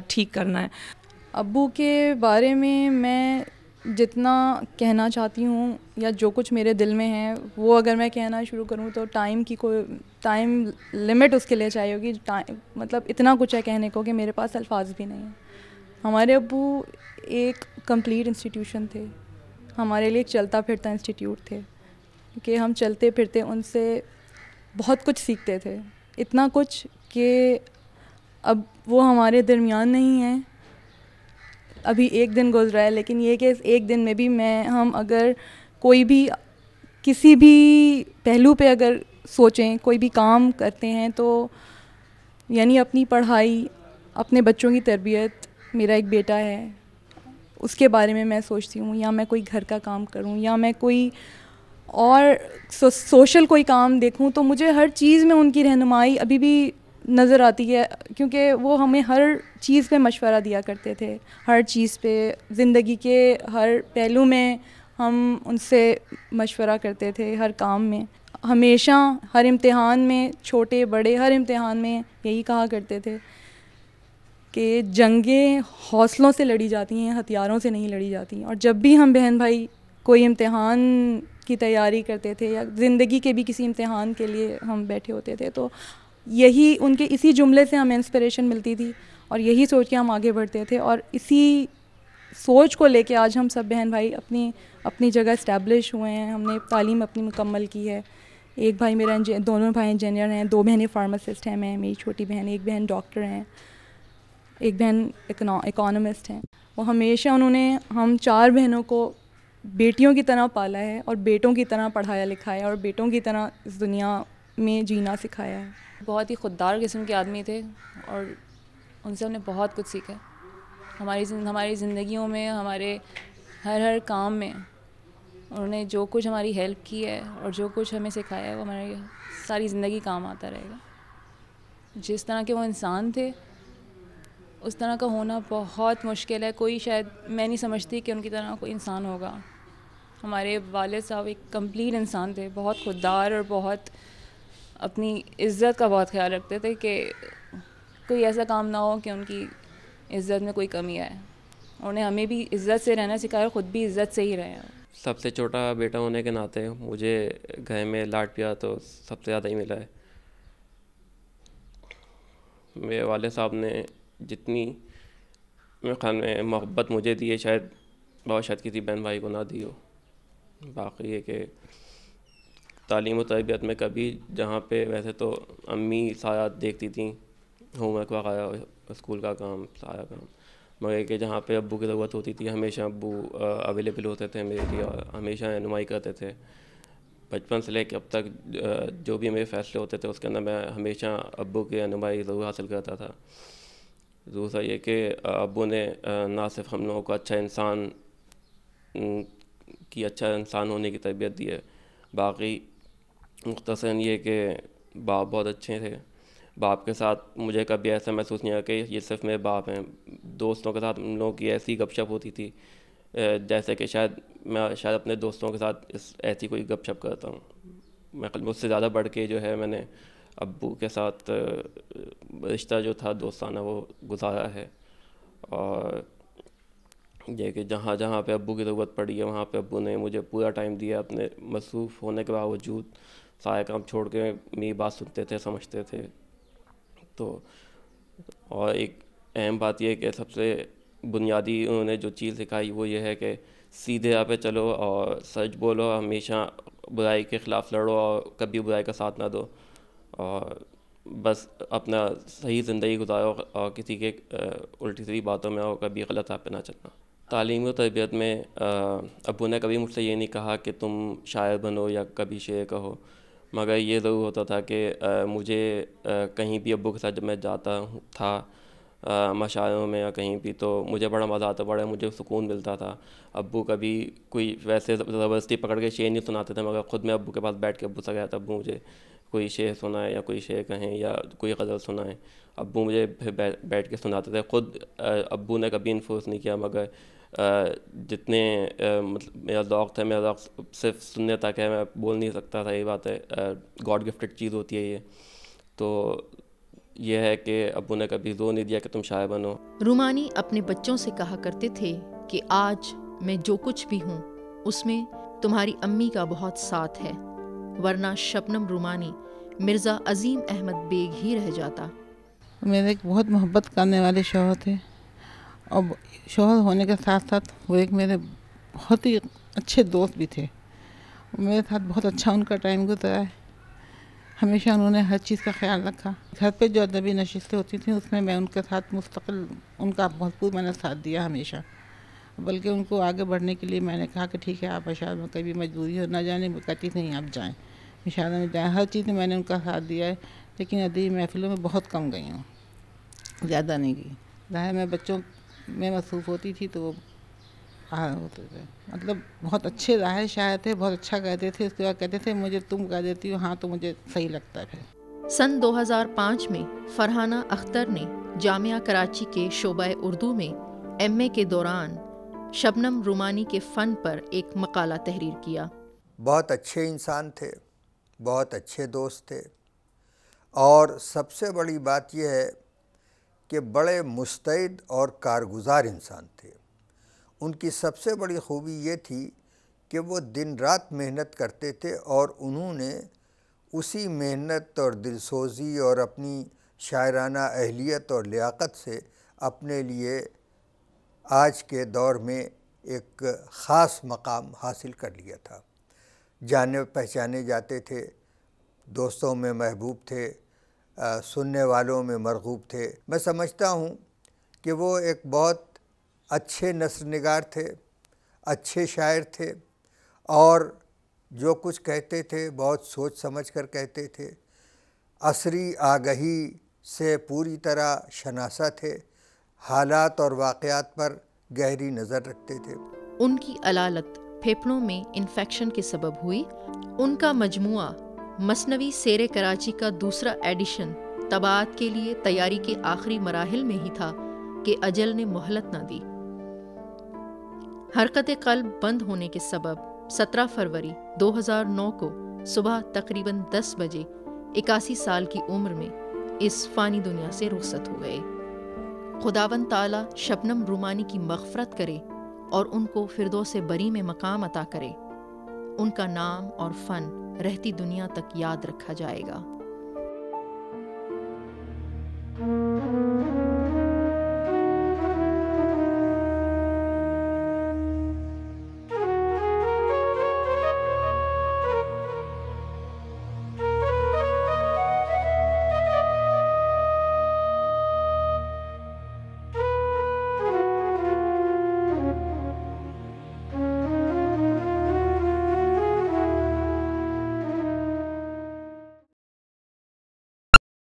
ٹھیک کرنا ہے. ابو کے بارے میں جتنا کہنا چاہتی ہوں یا جو کچھ میرے دل میں ہے وہ اگر میں کہنا شروع کروں تو ٹائم لمٹ اس کے لیے چاہیے ہوگی. مطلب اتنا کچھ ہے کہنے کو کہ میرے پاس الفاظ بھی نہیں ہیں. ہمارے ابو ایک کمپلیٹ انسٹیٹیوشن تھے. ہمارے لیے ایک چلتا پھرتا انسٹیٹیوٹ تھے کہ ہم چلتے پھرتے ان سے بہت کچھ سیکھتے تھے. اتنا کچھ کہ اب وہ ہمارے درمیان نہیں ہیں. ابھی ایک دن گزرا ہے لیکن یہ کہ ایک دن میں بھی ہم اگر کوئی بھی کسی بھی پہلو پہ اگر سوچیں کوئی بھی کام کرتے ہیں تو یعنی اپنی پڑھائی, اپنے بچوں کی تربیت, میرا ایک بیٹا ہے اس کے بارے میں سوچتی ہوں, یا میں کوئی گھر کا کام کروں یا میں کوئی اور سوشل کوئی کام دیکھوں تو مجھے ہر چیز میں ان کی رہنمائی ابھی بھی نظر آتی ہے, کیونکہ وہ ہمیں ہر چیز پہ مشورہ دیا کرتے تھے. ہر چیز پہ, زندگی کے ہر پہلو میں ہم ان سے مشورہ کرتے تھے. ہر کام میں ہمیشہ, ہر امتحان میں, چھوٹے بڑے ہر امتحان میں یہی کہا کرتے تھے کہ جنگیں حوصلوں سے لڑی جاتی ہیں, ہتھیاروں سے نہیں لڑی جاتی. اور جب بھی ہم بہن بھائی کوئی امتحان کی تیاری کرتے تھے یا زندگی کے بھی کسی امتحان کے لیے ہم بیٹھے ہوتے تھے تو یہی ان کے اسی جملے سے ہمیں انسپریشن ملتی تھی اور یہی سوچ کے ہم آگے بڑھتے تھے. اور اسی سوچ کو لے کے آج ہم سب بہن بھائی اپنی جگہ اسٹیبلش ہوئے ہیں. ہم نے تعلیم اپنی مکمل کی ہے. ایک بھائی میرا دونوں بھائی انجینئر ہیں, 2 بہنیں فارماسسٹ ہیں, میری چھوٹی بہن, ایک بہن ڈاکٹر ہیں, ایک بہن اکانومسٹ ہیں. وہ ہمیشہ انہوں نے ہم 4 بہنوں کو بیٹیوں کی طرح پالا ہے اور بیٹوں کی طرح پڑھایا لکھایا اور بیٹوں کی طرح اس دنیا میں جینا سکھایا ہے. بہت ہی خوددار قسم کے آدمی تھے اور ان سے ہم نے بہت کچھ سیکھا. ہماری زندگیوں میں, ہمارے ہر کام میں انہوں نے جو کچھ ہماری ہیلپ کی ہے اور جو کچھ ہمیں سکھایا ہے وہ ہماری ساری زندگی کام آتا رہے گا. جس طرح کے وہ انسان تھے اس طرح کا ہونا بہت مشکل ہے. کوئی شاید, میں نہیں سمجھتی کہ ان کی طرح کوئی انسان ہوگا. ہمارے والد صاحب ایک کمپلیٹ انسان تھے, بہت خوددار اور بہت اپنی عزت کا بہت خیال رکھتے تھے کہ کوئی ایسا کام نہ ہو کہ ان کی عزت میں کوئی کمی آئے. انہوں نے ہمیں بھی عزت سے رہنا سکھایا اور خود بھی عزت سے ہی رہے ہیں. سب سے چھوٹا بیٹا ہونے کے ناطے مجھے گھر میں لاڈ پیار تو سب سے زیادہ ہی ملا ہے. میرے والد صاحب نے جتنی میرے خیال میں محبت مجھے دی ہے شاید کسی بہن بھائی کو نہ دی ہو. باقی یہ کہ تعلیم و تربیت میں کبھی جہاں پہ ویسے تو امی سارا دیکھتی تھیں, ہوم ورک وغیرہ, اسکول کا کام, سارا کام, مگر کہ جہاں پہ ابو کی ضرورت ہوتی تھی ہمیشہ ابو اویلیبل ہوتے تھے میرے لیے اور ہمیشہ رہنمائی کرتے تھے. بچپن سے لے کے اب تک جو بھی میرے فیصلے ہوتے تھے اس کے اندر میں ہمیشہ ابو کی رہنمائی ضرور حاصل کرتا تھا. دوسرا یہ کہ ابو نے نہ صرف ہم لوگوں کو اچھا انسان ہونے کی تربیت دی ہے, باقی مختصراً یہ کہ باپ بہت اچھے تھے. باپ کے ساتھ مجھے کبھی ایسا محسوس نہیں ہوا کہ یہ صرف میرے باپ ہیں. دوستوں کے ساتھ ہم لوگوں کی ایسی گپ شپ ہوتی تھی جیسے کہ میں اپنے دوستوں کے ساتھ ایسی کوئی گپ شپ کرتا ہوں. مجھ سے زیادہ بڑھ کے جو ہے میں نے ابو کے ساتھ رشتہ جو تھا دوستانہ وہ گزارا ہے. اور یہ کہ جہاں جہاں پہ ابو کی ضرورت پڑی ہے وہاں پہ ابو نے مجھے پورا ٹائم دیا. اپنے مصروف ہونے کے باوجود سارے کام چھوڑ کے میری بات سنتے تھے, سمجھتے تھے. تو اور ایک اہم بات یہ کہ سب سے بنیادی انہوں نے جو چیز سکھائی وہ یہ ہے کہ سیدھے راہ پہ چلو اور سچ بولو, ہمیشہ برائی کے خلاف لڑو اور کبھی برائی کا ساتھ نہ دو, اور بس اپنا صحیح زندگی گزارو اور کسی کے الٹی سیدھی باتوں میں اور کبھی غلط راہ پہ نہ چلنا. تعلیم و تربیت میں ابو نے کبھی مجھ سے یہ نہیں کہا کہ تم شاعر بنو یا کبھی شعر کہو, مگر یہ ضرور ہوتا تھا کہ مجھے کہیں بھی ابو کے ساتھ جب میں جاتا تھا مشاعروں میں یا کہیں بھی تو مجھے بڑا مزہ آتا, بڑا مجھے سکون ملتا تھا. ابو کبھی کوئی ویسے زبردستی پکڑ کے شعر نہیں سناتے تھے, مگر خود میں ابو کے پاس بیٹھ کے ابو سے کہتا ابو مجھے کوئی شعر سنائے یا کوئی شعر کہیں یا کوئی غزل سنائیں. ابو مجھے پھر بیٹھ کے سناتے تھے. خود ابو نے کبھی انفورس نہیں کیا, مگر جتنے مطلب میرا ذوق تھا, میرا ذوق صرف سننے تک ہے, میں بول نہیں سکتا تھا, یہ بات ہے, گاڈ گفٹڈ چیز ہوتی ہے یہ. تو یہ ہے کہ ابو نے کبھی زور نہیں دیا کہ تم شاعر بنو. رومانی اپنے بچوں سے کہا کرتے تھے کہ آج میں جو کچھ بھی ہوں اس میں تمہاری امی کا بہت ساتھ ہے، ورنہ شبنم رومانی مرزا عظیم احمد بیگ ہی رہ جاتا. میرے ایک بہت محبت کرنے والے شوہر تھے، اور شوہر ہونے کے ساتھ ساتھ وہ ایک میرے بہت ہی اچھے دوست بھی تھے. میرے ساتھ بہت اچھا ان کا ٹائم گزرا ہے. ہمیشہ انہوں نے ہر چیز کا خیال رکھا. گھر پہ جو ادبی نشستیں ہوتی تھیں اس میں میں ان کے ساتھ مستقل ان کا بھرپور میں نے ساتھ دیا ہمیشہ. بلکہ ان کو آگے بڑھنے کے لیے میں نے کہا کہ ٹھیک ہے آپ اشعار میں کبھی مجبوری ہو نہ جانے، وہ کہتی نہیں آپ جائیں، اشارہ میں جائیں. ہر چیز میں نے ان کا ساتھ دیا ہے، لیکن ادبی محفلوں میں بہت کم گئی ہوں، زیادہ نہیں گئی. ظاہر میں بچوں میں مصروف ہوتی تھی تو وہ ہوتے تھے. مطلب بہت اچھے ظاہر شاعر تھے، بہت اچھا کہتے تھے. اس کے بعد کہتے تھے مجھے تم کہہ دیتی ہو ہاں تو مجھے صحیح لگتا ہے. پھر سن 2005 میں فرحانہ اختر نے جامعہ کراچی کے شعبہ اردو میں MA کے دوران شبنم رومانی کے فن پر ایک مقالہ تحریر کیا. بہت اچھے انسان تھے، بہت اچھے دوست تھے، اور سب سے بڑی بات یہ ہے کہ بڑے مستعد اور کارگزار انسان تھے. ان کی سب سے بڑی خوبی یہ تھی کہ وہ دن رات محنت کرتے تھے، اور انہوں نے اسی محنت اور دلسوزی اور اپنی شاعرانہ اہلیت اور لیاقت سے اپنے لیے آج کے دور میں ایک خاص مقام حاصل کر لیا تھا. جانے پہچانے جاتے تھے، دوستوں میں محبوب تھے، سننے والوں میں مرغوب تھے. میں سمجھتا ہوں کہ وہ ایک بہت اچھے نثر نگار تھے، اچھے شاعر تھے، اور جو کچھ کہتے تھے بہت سوچ سمجھ کر کہتے تھے. عصری آگہی سے پوری طرح شناسا تھے، حالات اور واقعات پر گہری نظر رکھتے تھے. ان کی علالت پھیپھڑوں میں انفیکشن کے سبب ہوئی. ان کا مجموعہ مثنوی سیر کراچی کا دوسرا ایڈیشن طباعت کے لیے تیاری کے آخری مراحل میں ہی تھا کہ اجل نے مہلت نہ دی. حرکت قلب بند ہونے کے سبب 17 فروری 2009 کو صبح تقریباً 10 بجے 81 سال کی عمر میں اس فانی دنیا سے رخصت ہو گئے. خداوند تعالی شبنم رومانی کی مغفرت کرے اور ان کو فردوس بری میں مقام عطا کرے. ان کا نام اور فن رہتی دنیا تک یاد رکھا جائے گا.